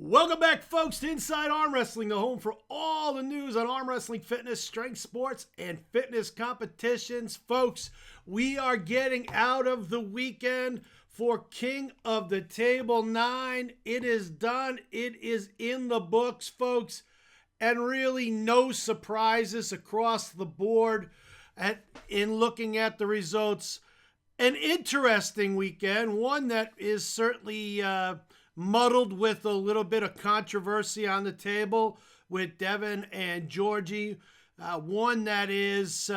Welcome back, folks, to Inside Arm Wrestling, the home for all the news on arm wrestling, fitness, strength sports, and fitness competitions. Folks, we are getting out of the weekend for King of the Table 9. It is done. It is in the books, folks, and really no surprises across the board in looking at the results. An interesting weekend, one that is certainly muddled with a little bit of controversy on the table with Devin and Georgi. One that is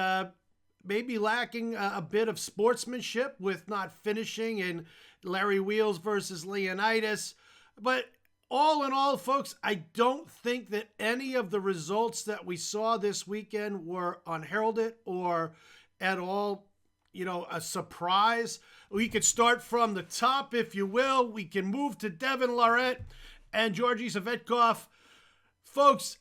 maybe lacking a bit of sportsmanship with not finishing in Larry Wheels versus Leonidas. But all in all, folks, I don't think that any of the results that we saw this weekend were unheralded or at all, a surprise. We could start from the top, if you will. We can move to Devon Larratt and Georgi Svetov. Folks,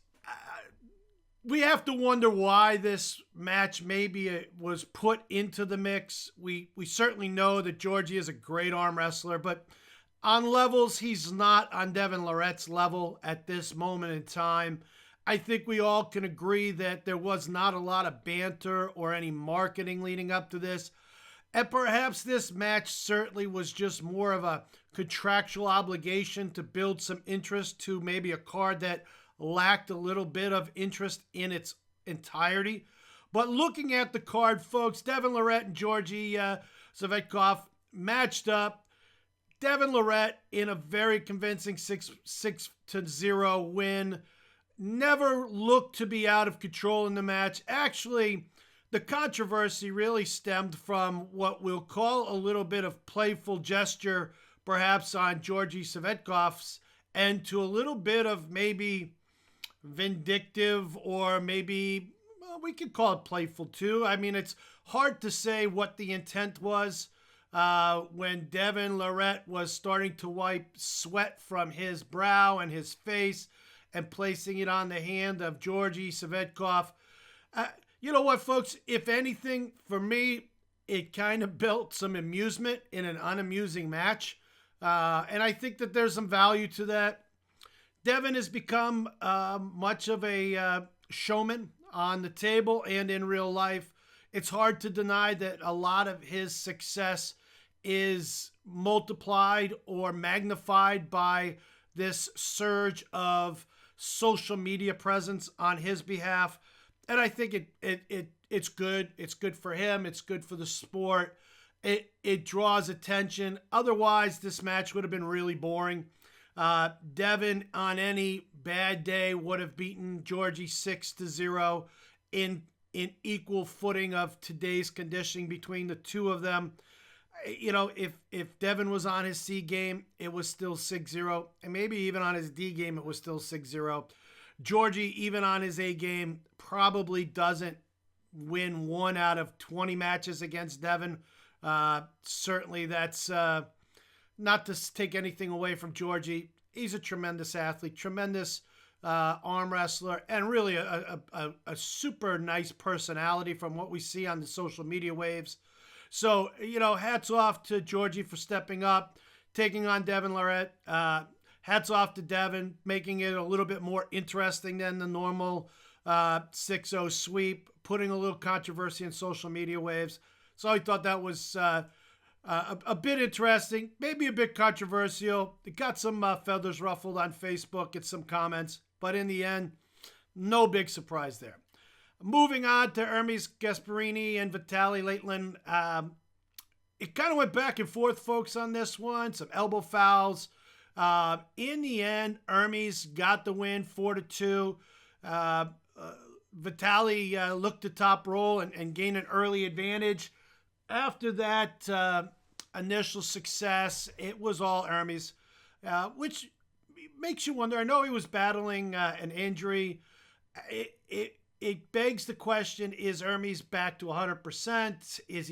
we have to wonder why this match maybe was put into the mix. We certainly know that Georgi is a great arm wrestler, but on levels, he's not on Devon Larratt's level at this moment in time. I think we all can agree that there was not a lot of banter or any marketing leading up to this. And perhaps this match certainly was just more of a contractual obligation to build some interest to maybe a card that lacked a little bit of interest in its entirety. But looking at the card, folks, Devon Larratt and Georgi Svetov matched up. Devon Larratt in a very convincing 6-0 win. Never looked to be out of control in the match. Actually, the controversy really stemmed from what we'll call a little bit of playful gesture, perhaps on Georgi Svetkov's, and to a little bit of maybe vindictive or maybe, we could call it playful too. I mean, it's hard to say what the intent was when Devon Larratt was starting to wipe sweat from his brow and his face and placing it on the hand of Georgi Svetov. You know what, folks? If anything, for me, it kind of built some amusement in an unamusing match. And I think that there's some value to that. Devin has become much of a showman on the table and in real life. It's hard to deny that a lot of his success is multiplied or magnified by this surge of social media presence on his behalf. And I think it's good. It's good for him. It's good for the sport. It draws attention. Otherwise, this match would have been really boring. Devin, on any bad day, would have beaten Georgi 6-0 in equal footing of today's conditioning between the two of them. If Devin was on his C game, it was still 6-0. And maybe even on his D game, it was still 6-0. Georgi, even on his A game, probably doesn't win 1 out of 20 matches against Devin. Certainly that's not to take anything away from Georgi. He's a tremendous athlete, tremendous arm wrestler, and really a super nice personality from what we see on the social media waves. So, hats off to Georgi for stepping up, taking on Devon Larratt. Hats off to Devin, making it a little bit more interesting than the normal 6-0 sweep, putting a little controversy in social media waves. So I thought that was a bit interesting, maybe a bit controversial. It got some feathers ruffled on Facebook and some comments, but in the end, no big surprise there. Moving on to Hermes, Gasperini, and Vitali Laitland. It kind of went back and forth, folks, on this one. Some elbow fouls. In the end, Hermes got the win 4-2. Vitali looked to top roll and gained an early advantage. After that initial success, it was all Hermes, which makes you wonder. I know he was battling an injury. It begs the question, is Hermes back to 100%? Is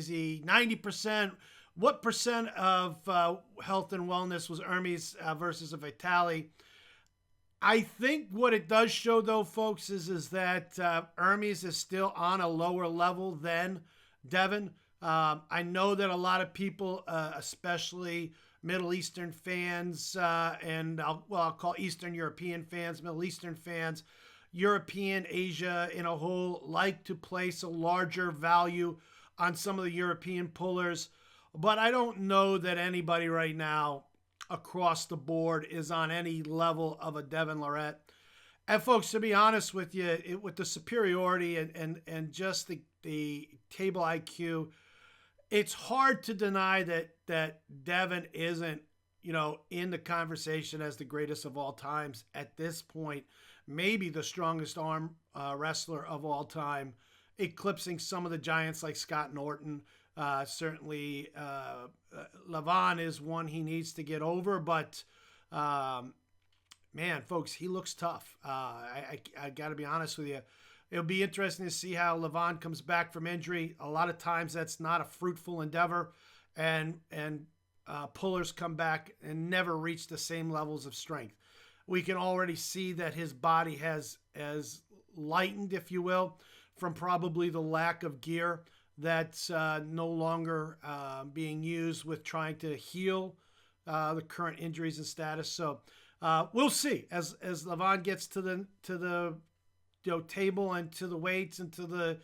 he 90%? What percent of health and wellness was Hermes versus a Vitali? I think what it does show, though, folks, is that Hermes is still on a lower level than Devin. I know that a lot of people, especially Middle Eastern fans, and I'll call Eastern European fans, Middle Eastern fans, European, Asia in a whole, like to place a larger value on some of the European pullers. But I don't know that anybody right now across the board is on any level of a Devon Larratt. And folks, to be honest with you, with the superiority and just the table IQ, it's hard to deny that Devin isn't, in the conversation as the greatest of all times at this point, maybe the strongest arm wrestler of all time, eclipsing some of the giants like Scott Norton. Certainly, Levon is one he needs to get over, but man, folks, he looks tough. I got to be honest with you. It'll be interesting to see how Levon comes back from injury. A lot of times that's not a fruitful endeavor, and pullers come back and never reach the same levels of strength. We can already see that his body has lightened, if you will, from probably the lack of gear that's no longer being used with trying to heal the current injuries and status. So we'll see as Levon gets to the table and to the weights and to the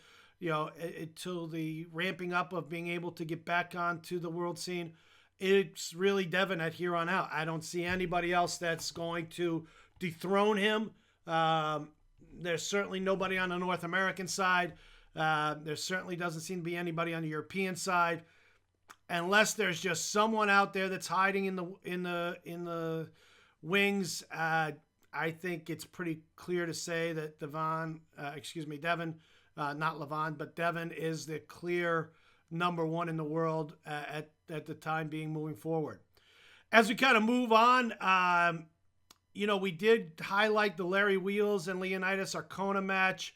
until the ramping up of being able to get back onto the world scene. It's really Devin at here on out. I don't see anybody else that's going to dethrone him. There's certainly nobody on the North American side. There certainly doesn't seem to be anybody on the European side, unless there's just someone out there that's hiding in the wings. I think it's pretty clear to say that Devin, not Levon, but Devin is the clear number one in the world at the time being moving forward. As we kind of move on, we did highlight the Larry Wheels and Leonidas Arona match.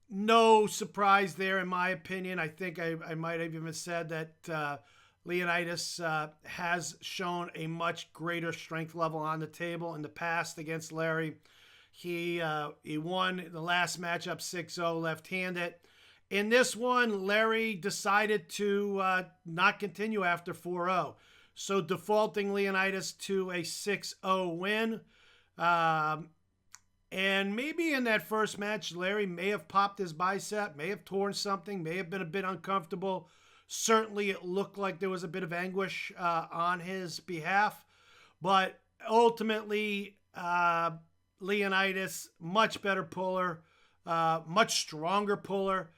No surprise there, in my opinion. I think I might have even said that Leonidas has shown a much greater strength level on the table in the past against Larry. He won the last matchup 6-0 left-handed. In this one, Larry decided to not continue after 4-0. So defaulting Leonidas to a 6-0 win. And maybe in that first match, Larry may have popped his bicep, may have torn something, may have been a bit uncomfortable. Certainly it looked like there was a bit of anguish on his behalf. But ultimately, Leonidas, much better puller, much stronger puller.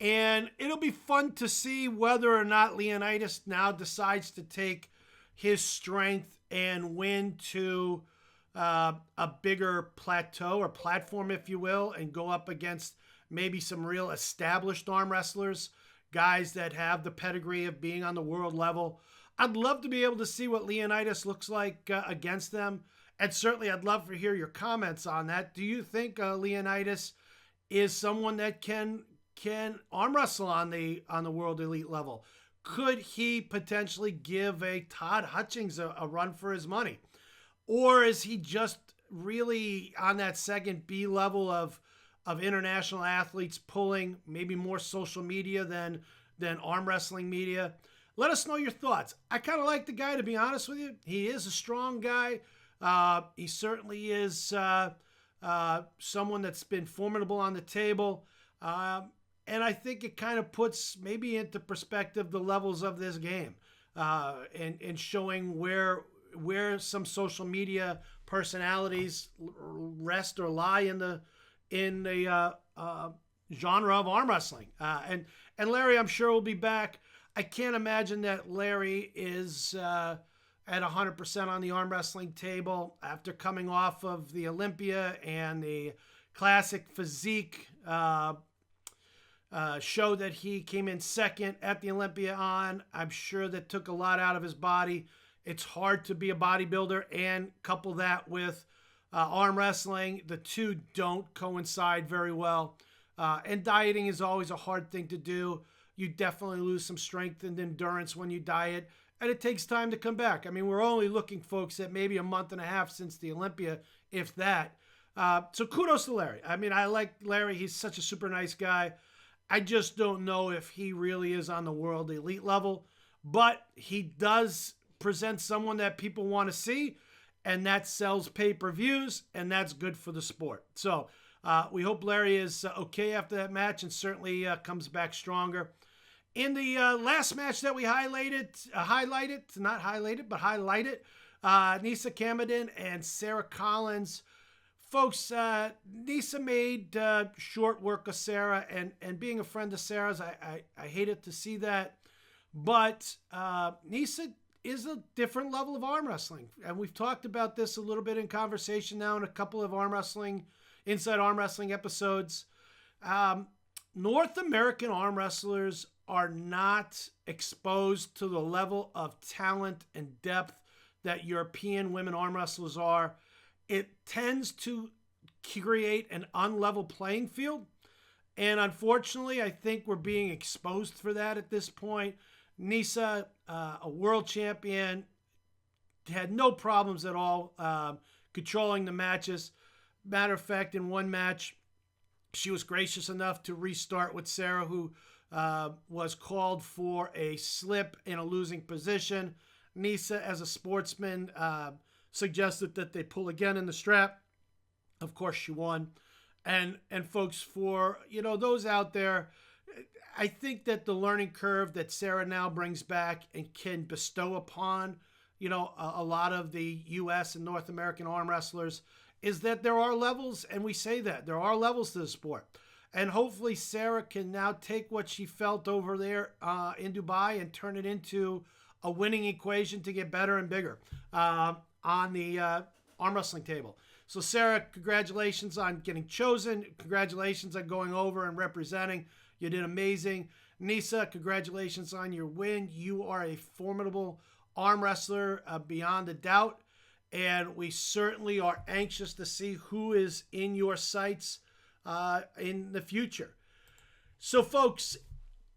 And it'll be fun to see whether or not Leonidas now decides to take his strength and win to a bigger plateau or platform, if you will, and go up against maybe some real established arm wrestlers, guys that have the pedigree of being on the world level. I'd love to be able to see what Leonidas looks like against them. And certainly I'd love to hear your comments on that. Do you think Leonidas is someone that can arm wrestle on the world elite level? Could he potentially give a Todd Hutchings a run for his money? Or is he just really on that second B level of international athletes pulling maybe more social media than arm wrestling media? Let us know your thoughts. I kind of like the guy, to be honest with you. He is a strong guy. He certainly is someone that's been formidable on the table. And I think it kind of puts maybe into perspective the levels of this game and showing where some social media personalities rest or lie in the genre of arm wrestling. And Larry, I'm sure, will be back. I can't imagine that Larry is at 100% on the arm wrestling table after coming off of the Olympia and the classic physique show that he came in second at the Olympia on. I'm sure that took a lot out of his body. It's hard to be a bodybuilder and couple that with arm wrestling. The two don't coincide very well. And dieting is always a hard thing to do. You definitely lose some strength and endurance when you diet, and it takes time to come back. I mean, we're only looking, folks, at maybe a month and a half since the Olympia, if that. So kudos to Larry. I mean, I like Larry. He's such a super nice guy. I just don't know if he really is on the world elite level, but he does presents someone that people want to see, and that sells pay-per-views, and that's good for the sport. So we hope Larry is okay after that match and certainly comes back stronger. In the last match that we highlighted, Nissa Caden and Sarah Collins. Folks, Nissa made short work of Sarah, and being a friend of Sarah's, I hated to see that. But Nissa is a different level of arm wrestling. And we've talked about this a little bit in conversation now in a couple of Inside Arm Wrestling episodes. North American arm wrestlers are not exposed to the level of talent and depth that European women arm wrestlers are. It tends to create an unlevel playing field. And unfortunately, I think we're being exposed for that at this point. Nissa, a world champion, had no problems at all controlling the matches. Matter of fact, in one match, she was gracious enough to restart with Sarah, who was called for a slip in a losing position. Nissa, as a sportsman, suggested that they pull again in the strap. Of course, she won. And folks, for those out there, I think that the learning curve that Sarah now brings back and can bestow upon a lot of the U.S. and North American arm wrestlers is that there are levels, and we say that there are levels to the sport. And hopefully Sarah can now take what she felt over there in Dubai and turn it into a winning equation to get better and bigger on the arm wrestling table. So Sarah, congratulations on getting chosen. Congratulations on going over and representing. You did amazing. Nissa, congratulations on your win. You are a formidable arm wrestler beyond a doubt. And we certainly are anxious to see who is in your sights in the future. So folks,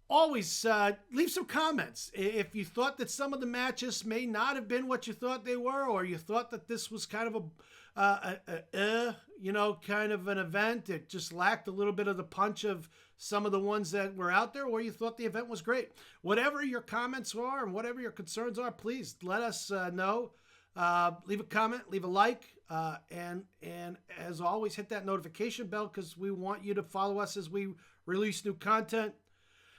always leave some comments. If you thought that some of the matches may not have been what you thought they were, or you thought that this was kind of kind of an event, it just lacked a little bit of the punch of some of the ones that were out there, or you thought the event was great. Whatever your comments are and whatever your concerns are, please let us know. Leave a comment, leave a like, and as always, hit that notification bell because we want you to follow us as we release new content.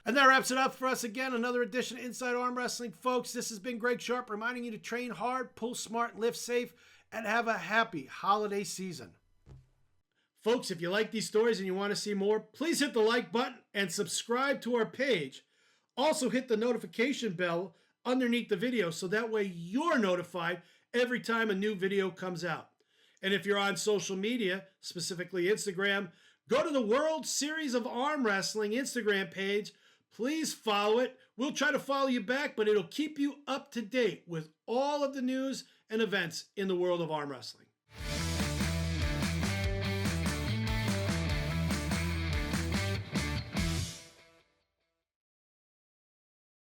And that wraps it up for us again. Another edition of Inside Arm Wrestling, folks. This has been Greg Sharp reminding you to train hard, pull smart, live safe, and have a happy holiday season. Folks, if you like these stories and you want to see more, please hit the like button and subscribe to our page. Also hit the notification bell underneath the video so that way you're notified every time a new video comes out. And if you're on social media, specifically Instagram, go to the World Series of Arm Wrestling Instagram page. Please follow it. We'll try to follow you back, but it'll keep you up to date with all of the news and events in the world of arm wrestling.